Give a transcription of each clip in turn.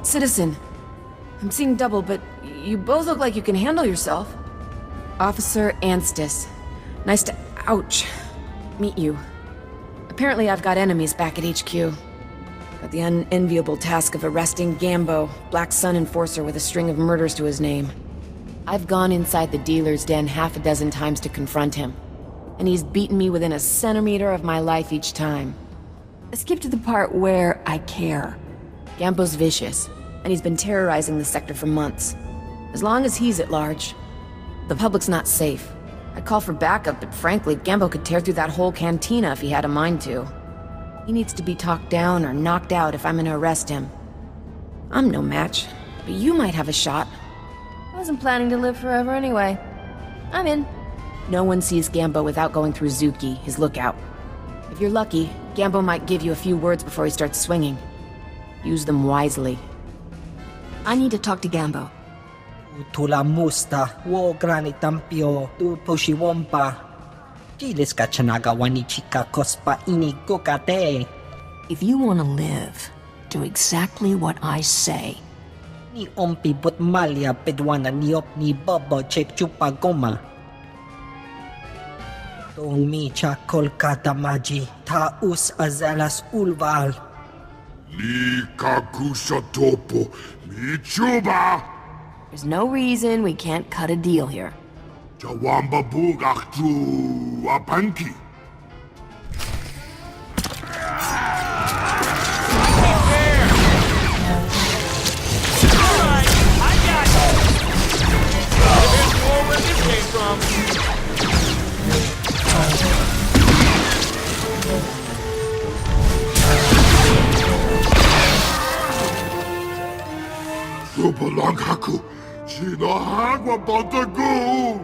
Citizen, I'm seeing double, but you both look like you can handle yourself. Officer Anstis. Nice to, ouch, meet you. Apparently I've got enemies back at HQ. Got the unenviable task of arresting Gambo, Black Sun enforcer with a string of murders to his name. I've gone inside the dealer's den half a dozen times to confront him, and he's beaten me within a centimeter of my life each time. Skip to the part where I care. Gambo's vicious, and he's been terrorizing the sector for months. As long as he's at large, the public's not safe. I'd call for backup, but frankly, Gambo could tear through that whole cantina if he had a mind to. He needs to be talked down or knocked out if I'm gonna arrest him. I'm no match, but you might have a shot. I wasn't planning to live forever anyway. I'm in. No one sees Gambo without going through Zuki, his lookout. If you're lucky, Gambo might give you a few words before he starts swinging. Use them wisely. I need to talk to Gambo. Tula musta, wo granitampio, tu pushiwompa. Gilis chanaga wanichika kospa ini kokate. If you want to live, do exactly what I say. Ni ompi but malia pedwana niop ni bobo chek chupa goma. Tong mi cha kolkata maji, ta us azalas ulval. Ni kakusha topo, mi chuba. There's no reason we can't cut a deal here. Jawamba bugachtu apanki. Subalanghaku, Chinahagwa Bantagu!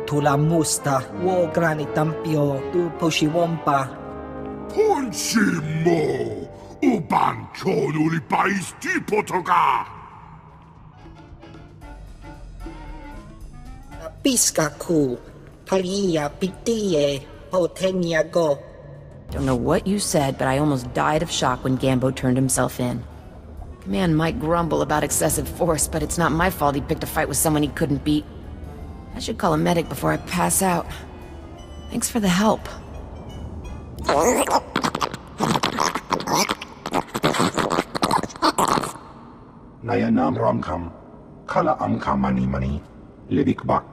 Tula musta, wo granitampio, tu pushiwompa. Punchimo! Ubanchon ulipais tipotoga! Piska ku, palia pitie, potenia go. Don't know what you said, but I almost died of shock when Gambo turned himself in. Command might grumble about excessive force, but it's not my fault he picked a fight with someone he couldn't beat. I should call a medic before I pass out. Thanks for the help. Nayanam Ramkam, Kala Amka Mani Mani, Libik Bak.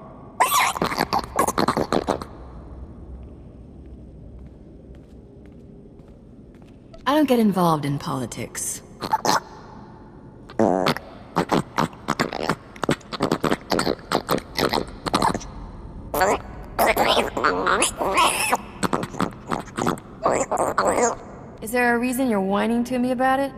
I don't get involved in politics. Is there a reason you're whining to me about it?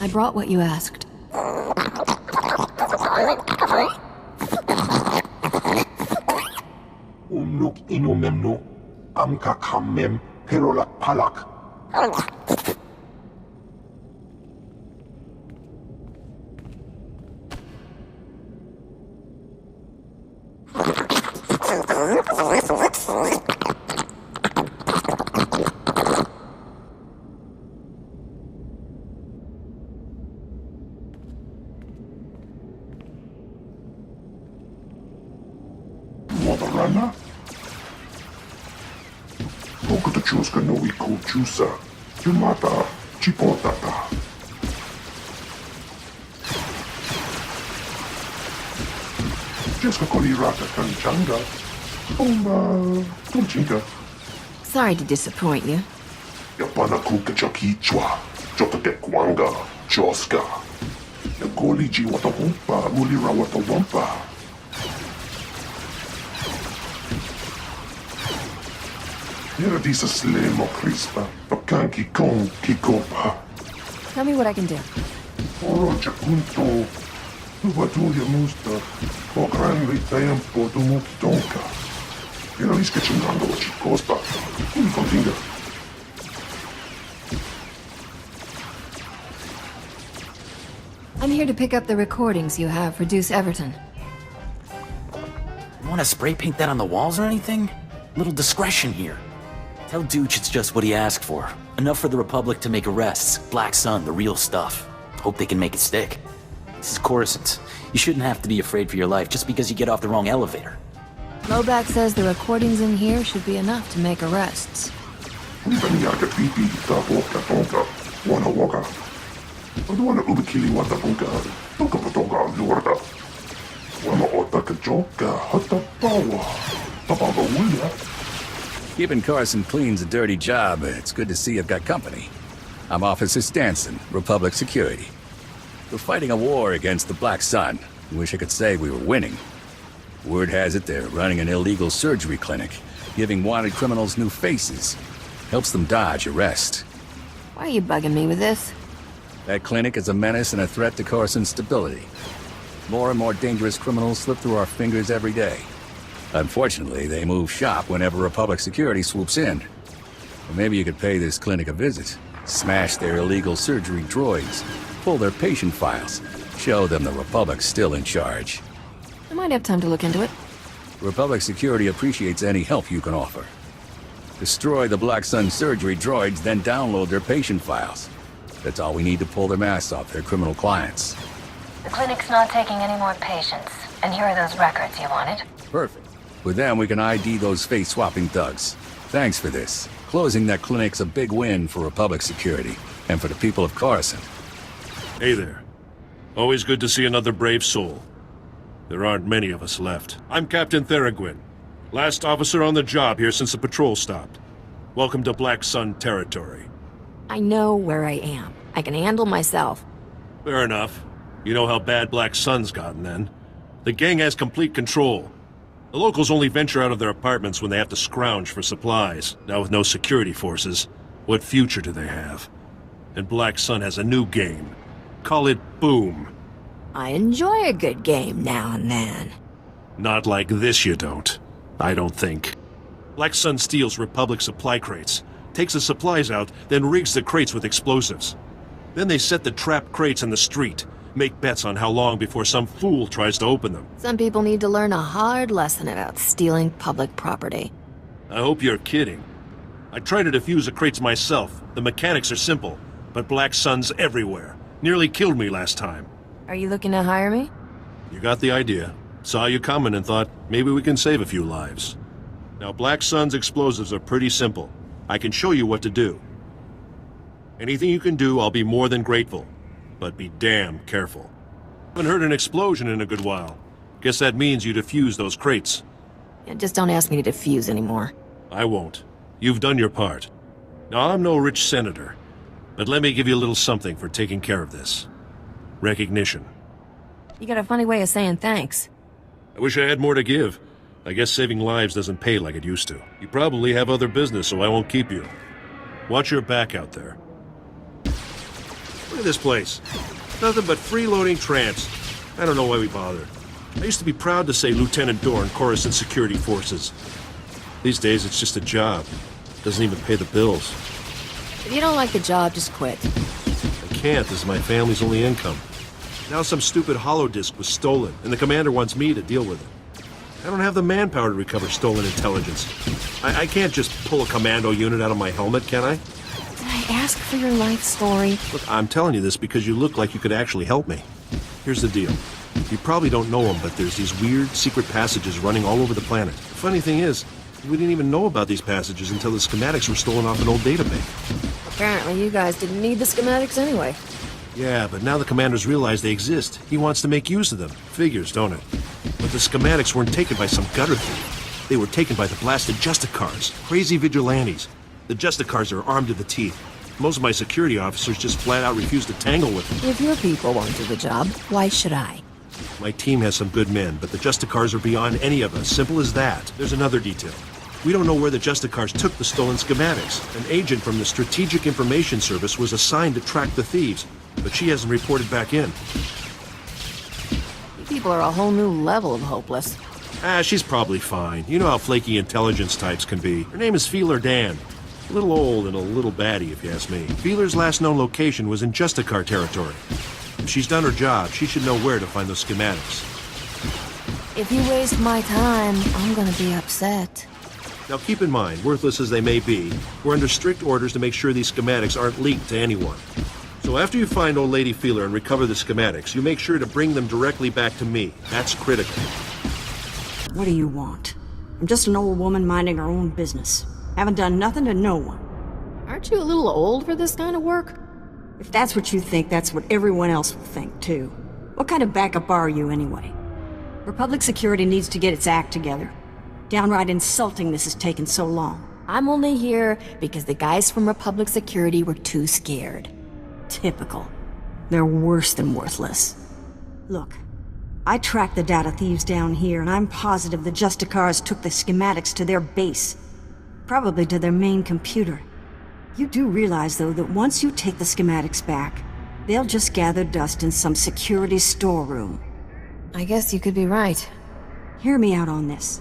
I brought what you asked. Umnuk inumemnu, Amka Kamem, Perolak Palak. Wadarana? Okutuchuska no ikuchusa, Yumata, Chipotata. Jeska Kolirata Kanchanga, Tumchinga. Sorry to disappoint you. Yapana Kuka Chakichwa, Jota Kwanga, Joska. Yagoliji Watawumpa, Mulira Watawumpa. Era disa slemo crispa, pakanki kon kikopa. Tell me what I can do. Orocha punto. Tubatulia musta. O grande tempo do mukitonka. E non rischia chingando la cicosta. Come continua? I'm here to pick up the recordings you have for Deuce Everton. You want to spray paint that on the walls or anything? Little discretion here. Tell Dooch it's just what he asked for. Enough for the Republic to make arrests. Black Sun, the real stuff. Hope they can make it stick. This is Coruscant. You shouldn't have to be afraid for your life just because you get off the wrong elevator. Lobak says the recordings in here should be enough to make arrests. Nipaniaka pipi tapoka tonka. Wana waka. Aduana ubikili wata punka. Tonka patonka luarda. Wana otaka joka hata pawa. Papaga wuya. Keeping Carson clean's a dirty job, but it's good to see you've got company. I'm Officer Stanson, Republic Security. We're fighting a war against the Black Sun. Wish I could say we were winning. Word has it they're running an illegal surgery clinic, giving wanted criminals new faces. Helps them dodge arrest. Why are you bugging me with this? That clinic is a menace and a threat to Carson's stability. More and more dangerous criminals slip through our fingers every day. Unfortunately, they move shop whenever Republic Security swoops in. Or maybe you could pay this clinic a visit, smash their illegal surgery droids, pull their patient files, show them the Republic's still in charge. I might have time to look into it. Republic Security appreciates any help you can offer. Destroy the Black Sun surgery droids, then download their patient files. That's all we need to pull their masks off their criminal clients. The clinic's not taking any more patients. And here are those records you wanted. Perfect. With them, we can ID those face-swapping thugs. Thanks for this. Closing that clinic's a big win for Republic Security, and for the people of Coruscant. Hey there. Always good to see another brave soul. There aren't many of us left. I'm Captain Theraguin. Last officer on the job here since the patrol stopped. Welcome to Black Sun territory. I know where I am. I can handle myself. Fair enough. You know how bad Black Sun's gotten then. The gang has complete control. The locals only venture out of their apartments when they have to scrounge for supplies. Now with no security forces, what future do they have? And Black Sun has a new game. Call it Boom. I enjoy a good game now and then. Not like this you don't. I don't think. Black Sun steals Republic supply crates, takes the supplies out, then rigs the crates with explosives. Then they set the trapped crates in the street, make bets on how long before some fool tries to open them. Some people need to learn a hard lesson about stealing public property. I hope you're kidding. I tried to defuse the crates myself. The mechanics are simple, but Black Sun's everywhere. Nearly killed me last time. Are you looking to hire me? You got the idea. Saw you coming and thought, maybe we can save a few lives. Now, Black Sun's explosives are pretty simple. I can show you what to do. Anything you can do, I'll be more than grateful. But be damn careful. Haven't heard an explosion in a good while. Guess that means you defuse those crates. Yeah, just don't ask me to defuse anymore. I won't. You've done your part. Now, I'm no rich senator, but let me give you a little something for taking care of this. Recognition. You got a funny way of saying thanks. I wish I had more to give. I guess saving lives doesn't pay like it used to. You probably have other business, so I won't keep you. Watch your back out there. Look at this place. Nothing but freeloading tramps. I don't know why we bothered. I used to be proud to say Lieutenant Dorn, Coruscant Security Forces. These days, it's just a job. Doesn't even pay the bills. If you don't like the job, just quit. I can't. This is my family's only income. Now some stupid holodisk was stolen, and the commander wants me to deal with it. I don't have the manpower to recover stolen intelligence. I can't just pull a commando unit out of my helmet, can I? Did I ask for your life story? Look, I'm telling you this because you look like you could actually help me. Here's the deal. You probably don't know them, but there's these weird secret passages running all over the planet. The funny thing is, we didn't even know about these passages until the schematics were stolen off an old database. Apparently you guys didn't need the schematics anyway. Yeah, but now the commanders realize they exist. He wants to make use of them. Figures, don't it? But the schematics weren't taken by some gutter thief. They were taken by the blasted Justicars, crazy vigilantes. The Justicars are armed to the teeth. Most of my security officers just flat out refuse to tangle with them. If your people won't do the job, why should I? My team has some good men, but the Justicars are beyond any of us. Simple as that. There's another detail. We don't know where the Justicars took the stolen schematics. An agent from the Strategic Information Service was assigned to track the thieves. but she hasn't reported back in. You people are a whole new level of hopeless. She's probably fine. You know how flaky intelligence types can be. Her name is Feeler Dan. A little old and a little batty, if you ask me. Feeler's last known location was in Justicar territory. If she's done her job, she should know where to find those schematics. If you waste my time, I'm gonna be upset. Now keep in mind, worthless as they may be, we're under strict orders to make sure these schematics aren't leaked to anyone. So after you find old lady Feeler and recover the schematics, you make sure to bring them directly back to me. That's critical. What do you want? I'm just an old woman minding her own business. Haven't done nothing to no one. Aren't you a little old for this kind of work? If that's what you think, that's what everyone else will think, too. What kind of backup are you, anyway? Republic Security needs to get its act together. Downright insulting this has taken so long. I'm only here because the guys from Republic Security were too scared. Typical. They're worse than worthless. Look, I tracked the data thieves down here, and I'm positive the Justicars took the schematics to their base. Probably to their main computer. You do realize, though, that once you take the schematics back, they'll just gather dust in some security storeroom. I guess you could be right. Hear me out on this.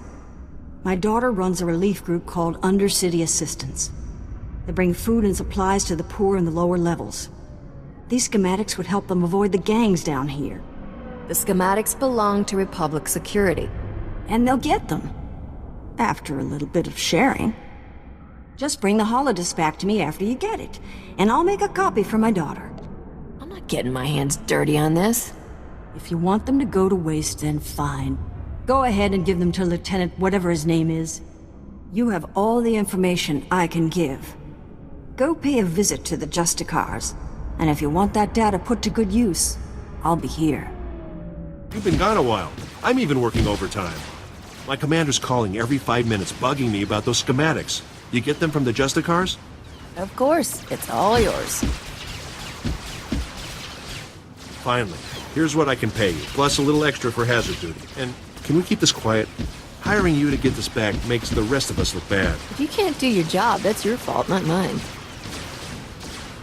My daughter runs a relief group called Undercity Assistance. They bring food and supplies to the poor in the lower levels. These schematics would help them avoid the gangs down here. The schematics belong to Republic Security. And they'll get them. After a little bit of sharing. Just bring the holodisk back to me after you get it, and I'll make a copy for my daughter. I'm not getting my hands dirty on this. If you want them to go to waste, then fine. Go ahead and give them to Lieutenant whatever his name is. You have all the information I can give. Go pay a visit to the Justicars, and if you want that data put to good use, I'll be here. You've been gone a while. I'm even working overtime. My commander's calling every 5 minutes, bugging me about those schematics. You get them from the Justicars? Of course, it's all yours. Finally, here's what I can pay you, plus a little extra for hazard duty. And can we keep this quiet? Hiring you to get this back makes the rest of us look bad. If you can't do your job, that's your fault, not mine.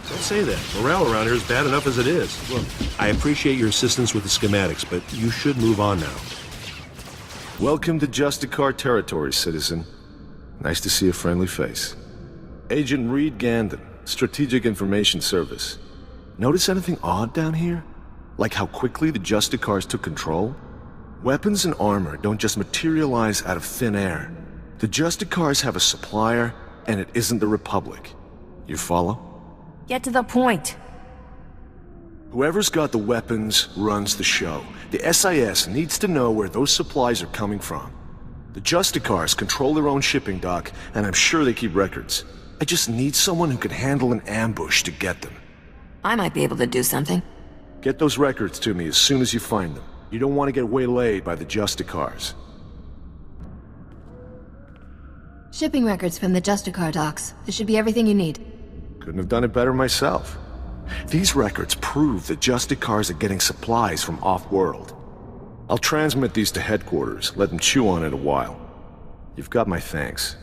Don't say that. Morale around here is bad enough as it is. Look, I appreciate your assistance with the schematics, but you should move on now. Welcome to Justicar territory, citizen. Nice to see a friendly face. Agent Reed Gandon, Strategic Information Service. Notice anything odd down here? Like how quickly the Justicars took control? Weapons and armor don't just materialize out of thin air. The Justicars have a supplier, and it isn't the Republic. You follow? Get to the point. Whoever's got the weapons runs the show. The SIS needs to know where those supplies are coming from. The Justicars control their own shipping dock, and I'm sure they keep records. I just need someone who can handle an ambush to get them. I might be able to do something. Get those records to me as soon as you find them. You don't want to get waylaid by the Justicars. Shipping records from the Justicar docks. This should be everything you need. Couldn't have done it better myself. These records prove that Justicars are getting supplies from off-world. I'll transmit these to headquarters, let them chew on it a while. You've got my thanks.